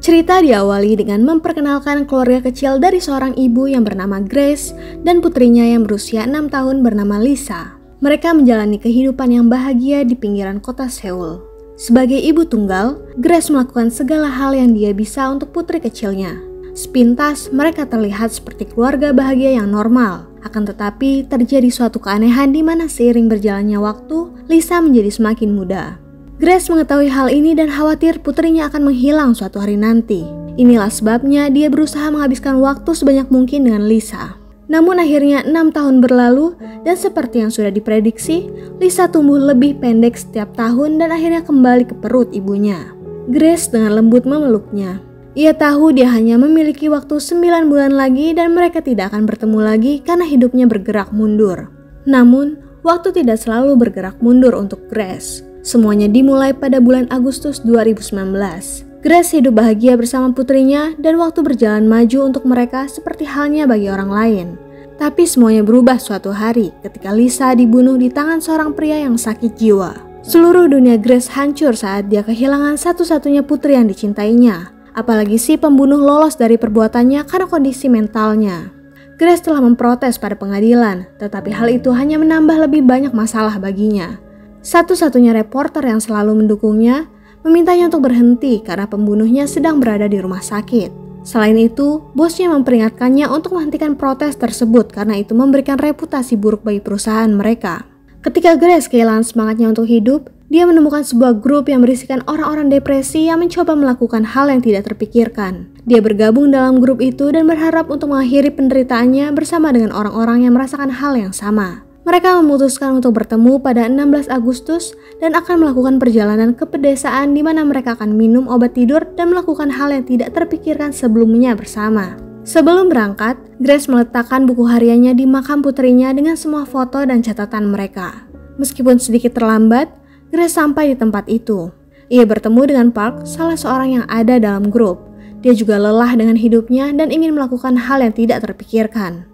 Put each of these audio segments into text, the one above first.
Cerita diawali dengan memperkenalkan keluarga kecil dari seorang ibu yang bernama Grace dan putrinya yang berusia 6 tahun bernama Lisa. Mereka menjalani kehidupan yang bahagia di pinggiran kota Seoul. Sebagai ibu tunggal, Grace melakukan segala hal yang dia bisa untuk putri kecilnya. Sepintas, mereka terlihat seperti keluarga bahagia yang normal. Akan tetapi, terjadi suatu keanehan di mana seiring berjalannya waktu, Lisa menjadi semakin muda. Grace mengetahui hal ini dan khawatir putrinya akan menghilang suatu hari nanti. Inilah sebabnya dia berusaha menghabiskan waktu sebanyak mungkin dengan Lisa. Namun akhirnya 6 tahun berlalu dan seperti yang sudah diprediksi, Lisa tumbuh lebih pendek setiap tahun dan akhirnya kembali ke perut ibunya. Grace dengan lembut memeluknya. Ia tahu dia hanya memiliki waktu 9 bulan lagi dan mereka tidak akan bertemu lagi karena hidupnya bergerak mundur. Namun, waktu tidak selalu bergerak mundur untuk Grace. Semuanya dimulai pada bulan Agustus 2019. Grace hidup bahagia bersama putrinya dan waktu berjalan maju untuk mereka seperti halnya bagi orang lain. Tapi semuanya berubah suatu hari ketika Lisa dibunuh di tangan seorang pria yang sakit jiwa. Seluruh dunia Grace hancur saat dia kehilangan satu-satunya putri yang dicintainya. Apalagi si pembunuh lolos dari perbuatannya karena kondisi mentalnya. Grace telah memprotes pada pengadilan, tetapi hal itu hanya menambah lebih banyak masalah baginya. Satu-satunya reporter yang selalu mendukungnya memintanya untuk berhenti karena pembunuhnya sedang berada di rumah sakit. Selain itu, bosnya memperingatkannya untuk menghentikan protes tersebut karena itu memberikan reputasi buruk bagi perusahaan mereka. Ketika Grace kehilangan semangatnya untuk hidup, dia menemukan sebuah grup yang berisikan orang-orang depresi yang mencoba melakukan hal yang tidak terpikirkan. Dia bergabung dalam grup itu dan berharap untuk mengakhiri penderitaannya bersama dengan orang-orang yang merasakan hal yang sama. Mereka memutuskan untuk bertemu pada 16 Agustus dan akan melakukan perjalanan ke pedesaan di mana mereka akan minum obat tidur dan melakukan hal yang tidak terpikirkan sebelumnya bersama. Sebelum berangkat, Grace meletakkan buku hariannya di makam putrinya dengan semua foto dan catatan mereka. Meskipun sedikit terlambat, Grace sampai di tempat itu. Ia bertemu dengan Park, salah seorang yang ada dalam grup. Dia juga lelah dengan hidupnya dan ingin melakukan hal yang tidak terpikirkan.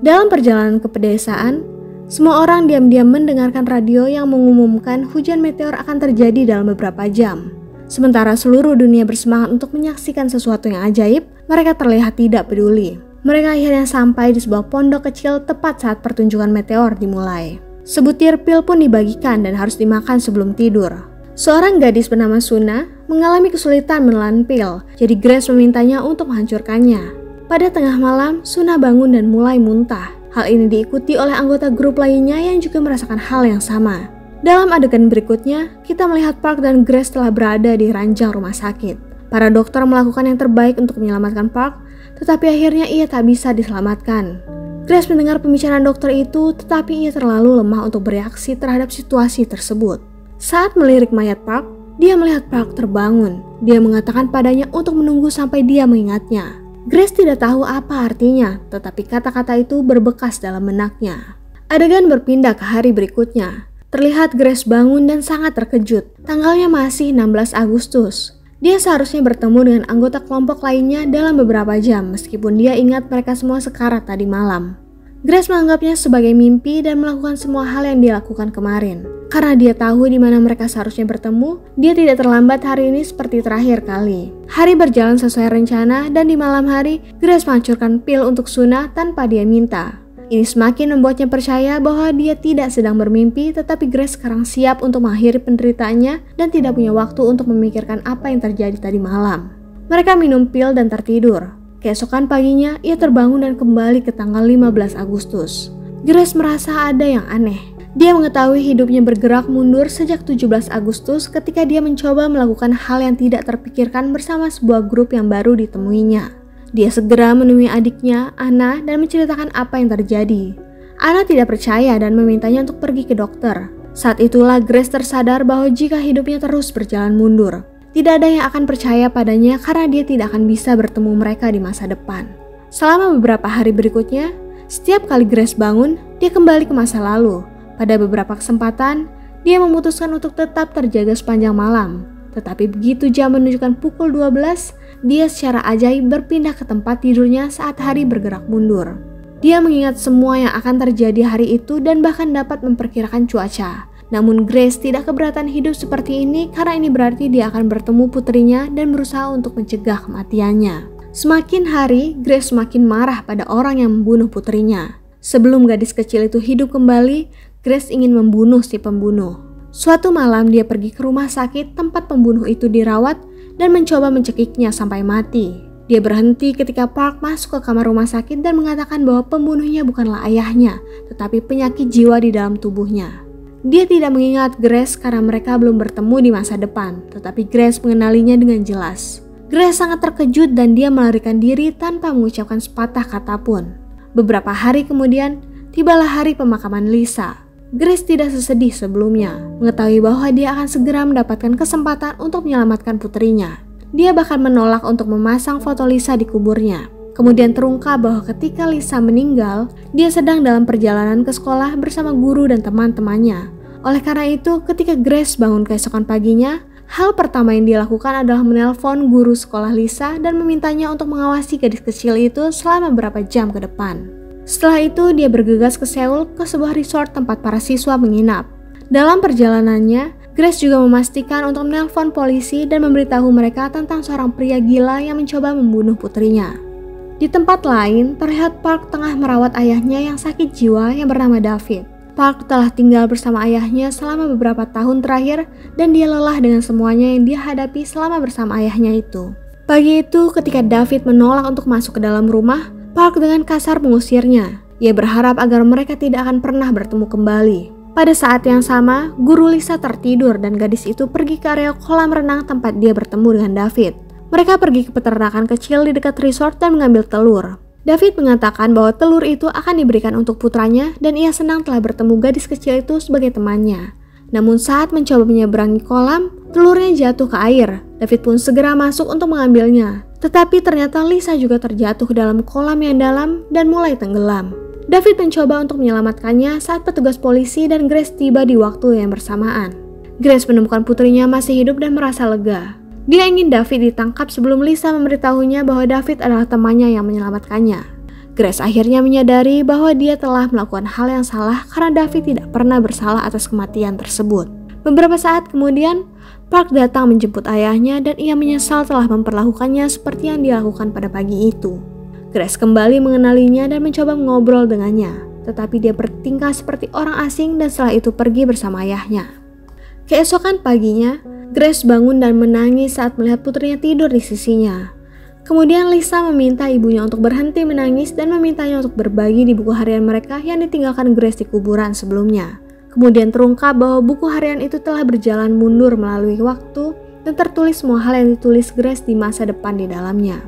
Dalam perjalanan ke pedesaan, semua orang diam-diam mendengarkan radio yang mengumumkan hujan meteor akan terjadi dalam beberapa jam. Sementara seluruh dunia bersemangat untuk menyaksikan sesuatu yang ajaib, mereka terlihat tidak peduli. Mereka akhirnya sampai di sebuah pondok kecil tepat saat pertunjukan meteor dimulai. Sebutir pil pun dibagikan dan harus dimakan sebelum tidur. Seorang gadis bernama Suna mengalami kesulitan menelan pil, jadi Grace memintanya untuk menghancurkannya. Pada tengah malam, Suna bangun dan mulai muntah. Hal ini diikuti oleh anggota grup lainnya yang juga merasakan hal yang sama. Dalam adegan berikutnya, kita melihat Park dan Grace telah berada di ranjang rumah sakit. Para dokter melakukan yang terbaik untuk menyelamatkan Park, tetapi akhirnya ia tak bisa diselamatkan. Grace mendengar pembicaraan dokter itu, tetapi ia terlalu lemah untuk bereaksi terhadap situasi tersebut. Saat melirik mayat Park, dia melihat Park terbangun. Dia mengatakan padanya untuk menunggu sampai dia mengingatnya. Grace tidak tahu apa artinya, tetapi kata-kata itu berbekas dalam benaknya. Adegan berpindah ke hari berikutnya. Terlihat Grace bangun dan sangat terkejut. Tanggalnya masih 16 Agustus. Dia seharusnya bertemu dengan anggota kelompok lainnya dalam beberapa jam, meskipun dia ingat mereka semua sekarat tadi malam. Grace menganggapnya sebagai mimpi dan melakukan semua hal yang dia lakukan kemarin. Karena dia tahu di mana mereka seharusnya bertemu, dia tidak terlambat hari ini seperti terakhir kali. Hari berjalan sesuai rencana dan di malam hari, Grace menghancurkan pil untuk Suna tanpa dia minta. Ini semakin membuatnya percaya bahwa dia tidak sedang bermimpi, tetapi Grace sekarang siap untuk mengakhiri penderitaannya dan tidak punya waktu untuk memikirkan apa yang terjadi tadi malam. Mereka minum pil dan tertidur. Keesokan paginya, ia terbangun dan kembali ke tanggal 15 Agustus. Grace merasa ada yang aneh. Dia mengetahui hidupnya bergerak mundur sejak 17 Agustus ketika dia mencoba melakukan hal yang tidak terpikirkan bersama sebuah grup yang baru ditemuinya. Dia segera menemui adiknya, Anna, dan menceritakan apa yang terjadi. Anna tidak percaya dan memintanya untuk pergi ke dokter. Saat itulah Grace tersadar bahwa jika hidupnya terus berjalan mundur, tidak ada yang akan percaya padanya karena dia tidak akan bisa bertemu mereka di masa depan. Selama beberapa hari berikutnya, setiap kali Grace bangun, dia kembali ke masa lalu. Pada beberapa kesempatan, dia memutuskan untuk tetap terjaga sepanjang malam. Tetapi begitu jam menunjukkan pukul 12, dia secara ajaib berpindah ke tempat tidurnya saat hari bergerak mundur. Dia mengingat semua yang akan terjadi hari itu dan bahkan dapat memperkirakan cuaca. Namun Grace tidak keberatan hidup seperti ini karena ini berarti dia akan bertemu putrinya dan berusaha untuk mencegah kematiannya. Semakin hari, Grace semakin marah pada orang yang membunuh putrinya. Sebelum gadis kecil itu hidup kembali, Grace ingin membunuh si pembunuh. Suatu malam dia pergi ke rumah sakit tempat pembunuh itu dirawat dan mencoba mencekiknya sampai mati. Dia berhenti ketika Park masuk ke kamar rumah sakit dan mengatakan bahwa pembunuhnya bukanlah ayahnya, tetapi penyakit jiwa di dalam tubuhnya. Dia tidak mengingat Grace karena mereka belum bertemu di masa depan, tetapi Grace mengenalinya dengan jelas. Grace sangat terkejut dan dia melarikan diri tanpa mengucapkan sepatah kata pun. Beberapa hari kemudian, tibalah hari pemakaman Lisa. Grace tidak sesedih sebelumnya, mengetahui bahwa dia akan segera mendapatkan kesempatan untuk menyelamatkan putrinya. Dia bahkan menolak untuk memasang foto Lisa di kuburnya. Kemudian terungkap bahwa ketika Lisa meninggal, dia sedang dalam perjalanan ke sekolah bersama guru dan teman-temannya. Oleh karena itu, ketika Grace bangun keesokan paginya, hal pertama yang dia lakukan adalah menelpon guru sekolah Lisa dan memintanya untuk mengawasi gadis kecil itu selama beberapa jam ke depan. Setelah itu, dia bergegas ke Seoul ke sebuah resort tempat para siswa menginap. Dalam perjalanannya, Grace juga memastikan untuk menelpon polisi dan memberitahu mereka tentang seorang pria gila yang mencoba membunuh putrinya. Di tempat lain, terlihat Park tengah merawat ayahnya yang sakit jiwa yang bernama David. Park telah tinggal bersama ayahnya selama beberapa tahun terakhir dan dia lelah dengan semuanya yang dia hadapi selama bersama ayahnya itu. Pagi itu, ketika David menolak untuk masuk ke dalam rumah, Park dengan kasar mengusirnya. Ia berharap agar mereka tidak akan pernah bertemu kembali. Pada saat yang sama, guru Lisa tertidur dan gadis itu pergi ke area kolam renang tempat dia bertemu dengan David. Mereka pergi ke peternakan kecil di dekat resort dan mengambil telur. David mengatakan bahwa telur itu akan diberikan untuk putranya dan ia senang telah bertemu gadis kecil itu sebagai temannya. Namun saat mencoba menyeberangi kolam, telurnya jatuh ke air. David pun segera masuk untuk mengambilnya. Tetapi ternyata Lisa juga terjatuh ke dalam kolam yang dalam dan mulai tenggelam. David mencoba untuk menyelamatkannya saat petugas polisi dan Grace tiba di waktu yang bersamaan. Grace menemukan putrinya masih hidup dan merasa lega. Dia ingin David ditangkap sebelum Lisa memberitahunya bahwa David adalah temannya yang menyelamatkannya. Grace akhirnya menyadari bahwa dia telah melakukan hal yang salah karena David tidak pernah bersalah atas kematian tersebut. Beberapa saat kemudian, Park datang menjemput ayahnya dan ia menyesal telah memperlakukannya seperti yang dilakukan pada pagi itu. Grace kembali mengenalinya dan mencoba mengobrol dengannya, tetapi dia bertingkah seperti orang asing dan setelah itu pergi bersama ayahnya. Keesokan paginya, Grace bangun dan menangis saat melihat putrinya tidur di sisinya. Kemudian Lisa meminta ibunya untuk berhenti menangis dan memintanya untuk berbagi di buku harian mereka yang ditinggalkan Grace di kuburan sebelumnya. Kemudian terungkap bahwa buku harian itu telah berjalan mundur melalui waktu dan tertulis semua hal yang ditulis Grace di masa depan di dalamnya.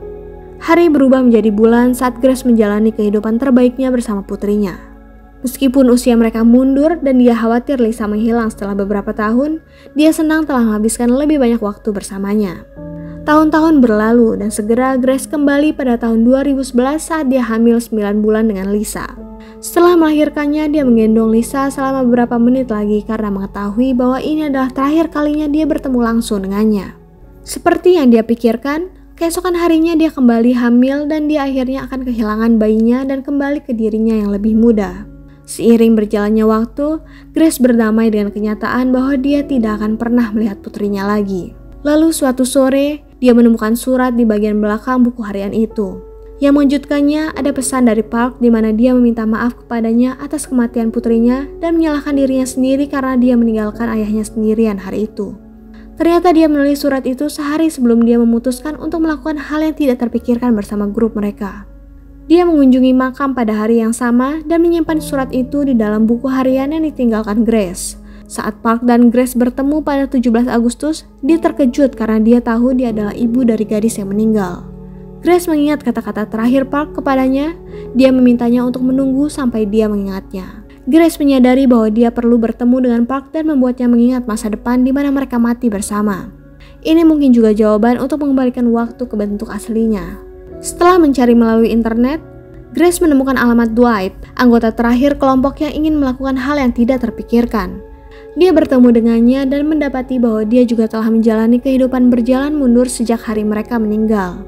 Hari berubah menjadi bulan saat Grace menjalani kehidupan terbaiknya bersama putrinya. Meskipun usia mereka mundur dan dia khawatir Lisa menghilang setelah beberapa tahun, dia senang telah menghabiskan lebih banyak waktu bersamanya. Tahun-tahun berlalu dan segera Grace kembali pada tahun 2011 saat dia hamil 9 bulan dengan Lisa. Setelah melahirkannya, dia menggendong Lisa selama beberapa menit lagi karena mengetahui bahwa ini adalah terakhir kalinya dia bertemu langsung dengannya. Seperti yang dia pikirkan, keesokan harinya dia kembali hamil dan dia akhirnya akan kehilangan bayinya dan kembali ke dirinya yang lebih muda. Seiring berjalannya waktu, Grace berdamai dengan kenyataan bahwa dia tidak akan pernah melihat putrinya lagi. Lalu suatu sore, dia menemukan surat di bagian belakang buku harian itu. Yang mengejutkannya ada pesan dari Park di mana dia meminta maaf kepadanya atas kematian putrinya dan menyalahkan dirinya sendiri karena dia meninggalkan ayahnya sendirian hari itu. Ternyata dia menulis surat itu sehari sebelum dia memutuskan untuk melakukan hal yang tidak terpikirkan bersama grup mereka. Dia mengunjungi makam pada hari yang sama dan menyimpan surat itu di dalam buku harian yang ditinggalkan Grace. Saat Park dan Grace bertemu pada 17 Agustus, dia terkejut karena dia tahu dia adalah ibu dari gadis yang meninggal. Grace mengingat kata-kata terakhir Park kepadanya, dia memintanya untuk menunggu sampai dia mengingatnya. Grace menyadari bahwa dia perlu bertemu dengan Park dan membuatnya mengingat masa depan di mana mereka mati bersama. Ini mungkin juga jawaban untuk mengembalikan waktu ke bentuk aslinya. Setelah mencari melalui internet, Grace menemukan alamat Dwight, anggota terakhir kelompok yang ingin melakukan hal yang tidak terpikirkan. Dia bertemu dengannya dan mendapati bahwa dia juga telah menjalani kehidupan berjalan mundur sejak hari mereka meninggal.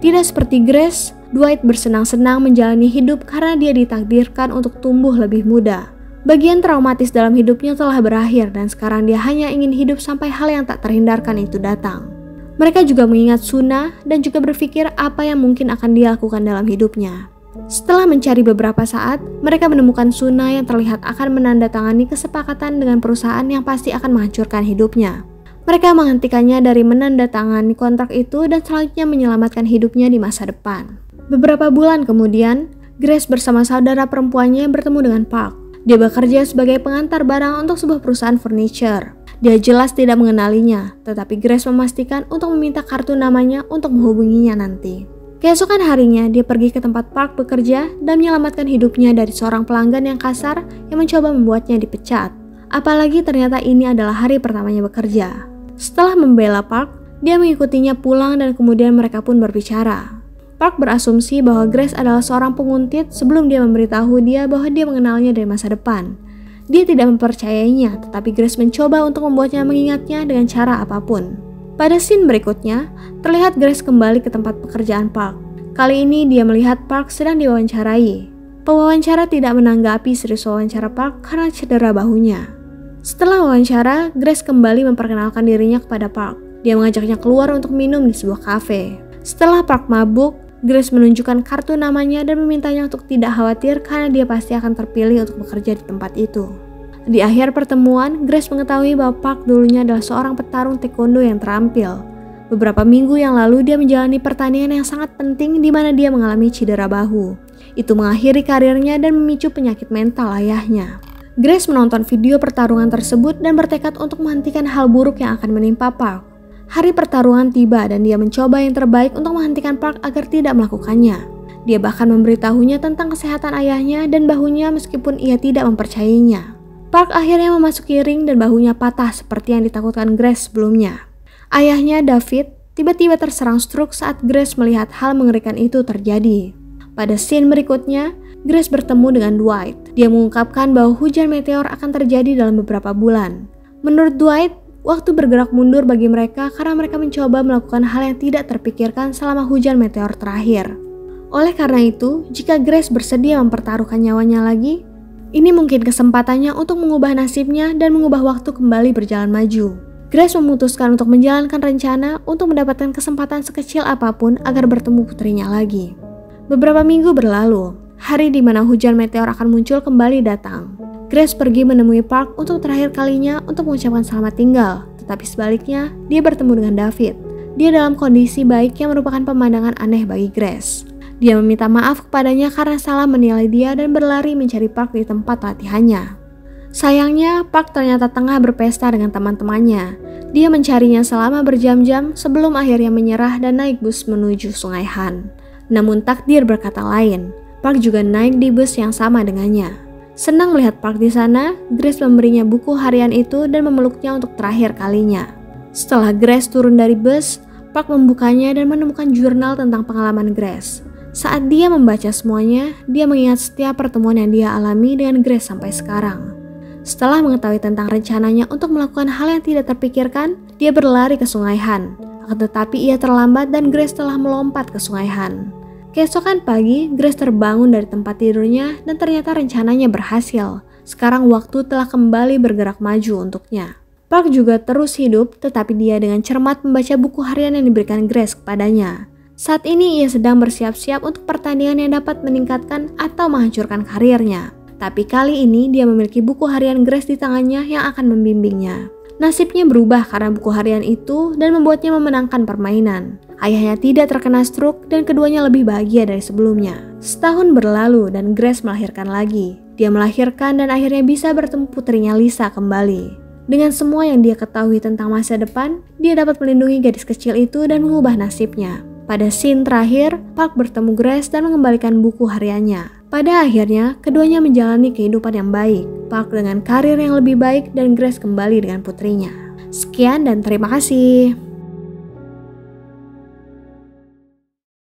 Tidak seperti Grace, Dwight bersenang-senang menjalani hidup karena dia ditakdirkan untuk tumbuh lebih muda. Bagian traumatis dalam hidupnya telah berakhir dan sekarang dia hanya ingin hidup sampai hal yang tak terhindarkan itu datang. Mereka juga mengingat Suna dan juga berpikir apa yang mungkin akan dia lakukan dalam hidupnya. Setelah mencari beberapa saat, mereka menemukan Suna yang terlihat akan menandatangani kesepakatan dengan perusahaan yang pasti akan menghancurkan hidupnya. Mereka menghentikannya dari menandatangani kontrak itu dan selanjutnya menyelamatkan hidupnya di masa depan. Beberapa bulan kemudian, Grace bersama saudara perempuannya bertemu dengan Park. Dia bekerja sebagai pengantar barang untuk sebuah perusahaan furniture. Dia jelas tidak mengenalinya, tetapi Grace memastikan untuk meminta kartu namanya untuk menghubunginya nanti. Keesokan harinya, dia pergi ke tempat Park bekerja dan menyelamatkan hidupnya dari seorang pelanggan yang kasar yang mencoba membuatnya dipecat. Apalagi ternyata ini adalah hari pertamanya bekerja. Setelah membela Park, dia mengikutinya pulang dan kemudian mereka pun berbicara. Park berasumsi bahwa Grace adalah seorang penguntit sebelum dia memberitahu dia bahwa dia mengenalnya dari masa depan. Dia tidak mempercayainya, tetapi Grace mencoba untuk membuatnya mengingatnya dengan cara apapun. Pada scene berikutnya, terlihat Grace kembali ke tempat pekerjaan Park. Kali ini dia melihat Park sedang diwawancarai. Pewawancara tidak menanggapi serius wawancara Park karena cedera bahunya. Setelah wawancara, Grace kembali memperkenalkan dirinya kepada Park. Dia mengajaknya keluar untuk minum di sebuah kafe. Setelah Park mabuk, Grace menunjukkan kartu namanya dan memintanya untuk tidak khawatir karena dia pasti akan terpilih untuk bekerja di tempat itu. Di akhir pertemuan, Grace mengetahui bahwa Park dulunya adalah seorang petarung taekwondo yang terampil. Beberapa minggu yang lalu dia menjalani pertandingan yang sangat penting di mana dia mengalami cedera bahu. Itu mengakhiri karirnya dan memicu penyakit mental ayahnya. Grace menonton video pertarungan tersebut dan bertekad untuk menghentikan hal buruk yang akan menimpa Park. Hari pertarungan tiba dan dia mencoba yang terbaik untuk menghentikan Park agar tidak melakukannya. Dia bahkan memberitahunya tentang kesehatan ayahnya dan bahunya meskipun ia tidak mempercayainya. Park akhirnya memasuki ring dan bahunya patah seperti yang ditakutkan Grace sebelumnya. Ayahnya, David, tiba-tiba terserang stroke saat Grace melihat hal mengerikan itu terjadi. Pada scene berikutnya, Grace bertemu dengan Dwight. Dia mengungkapkan bahwa hujan meteor akan terjadi dalam beberapa bulan. Menurut Dwight, waktu bergerak mundur bagi mereka karena mereka mencoba melakukan hal yang tidak terpikirkan selama hujan meteor terakhir. Oleh karena itu, jika Grace bersedia mempertaruhkan nyawanya lagi, ini mungkin kesempatannya untuk mengubah nasibnya dan mengubah waktu kembali berjalan maju. Grace memutuskan untuk menjalankan rencana untuk mendapatkan kesempatan sekecil apapun agar bertemu putrinya lagi. Beberapa minggu berlalu, hari di mana hujan meteor akan muncul kembali datang. Grace pergi menemui Park untuk terakhir kalinya untuk mengucapkan selamat tinggal, tetapi sebaliknya, dia bertemu dengan David. Dia dalam kondisi baik yang merupakan pemandangan aneh bagi Grace. Dia meminta maaf kepadanya karena salah menilai dia dan berlari mencari Park di tempat latihannya. Sayangnya, Park ternyata tengah berpesta dengan teman-temannya. Dia mencarinya selama berjam-jam sebelum akhirnya menyerah dan naik bus menuju Sungai Han. Namun takdir berkata lain, Park juga naik di bus yang sama dengannya. Senang melihat Park di sana, Grace memberinya buku harian itu dan memeluknya untuk terakhir kalinya. Setelah Grace turun dari bus, Park membukanya dan menemukan jurnal tentang pengalaman Grace. Saat dia membaca semuanya, dia mengingat setiap pertemuan yang dia alami dengan Grace sampai sekarang. Setelah mengetahui tentang rencananya untuk melakukan hal yang tidak terpikirkan, dia berlari ke Sungai Han. Akan tetapi ia terlambat dan Grace telah melompat ke Sungai Han. Keesokan pagi, Grace terbangun dari tempat tidurnya dan ternyata rencananya berhasil. Sekarang waktu telah kembali bergerak maju untuknya. Park juga terus hidup, tetapi dia dengan cermat membaca buku harian yang diberikan Grace kepadanya. Saat ini ia sedang bersiap-siap untuk pertandingan yang dapat meningkatkan atau menghancurkan karirnya. Tapi kali ini dia memiliki buku harian Grace di tangannya yang akan membimbingnya. Nasibnya berubah karena buku harian itu dan membuatnya memenangkan permainan. Ayahnya tidak terkena stroke dan keduanya lebih bahagia dari sebelumnya. Setahun berlalu dan Grace melahirkan lagi. Dia melahirkan dan akhirnya bisa bertemu putrinya Lisa kembali. Dengan semua yang dia ketahui tentang masa depan, dia dapat melindungi gadis kecil itu dan mengubah nasibnya. Pada scene terakhir, Park bertemu Grace dan mengembalikan buku hariannya. Pada akhirnya, keduanya menjalani kehidupan yang baik. Park dengan karir yang lebih baik dan Grace kembali dengan putrinya. Sekian dan terima kasih.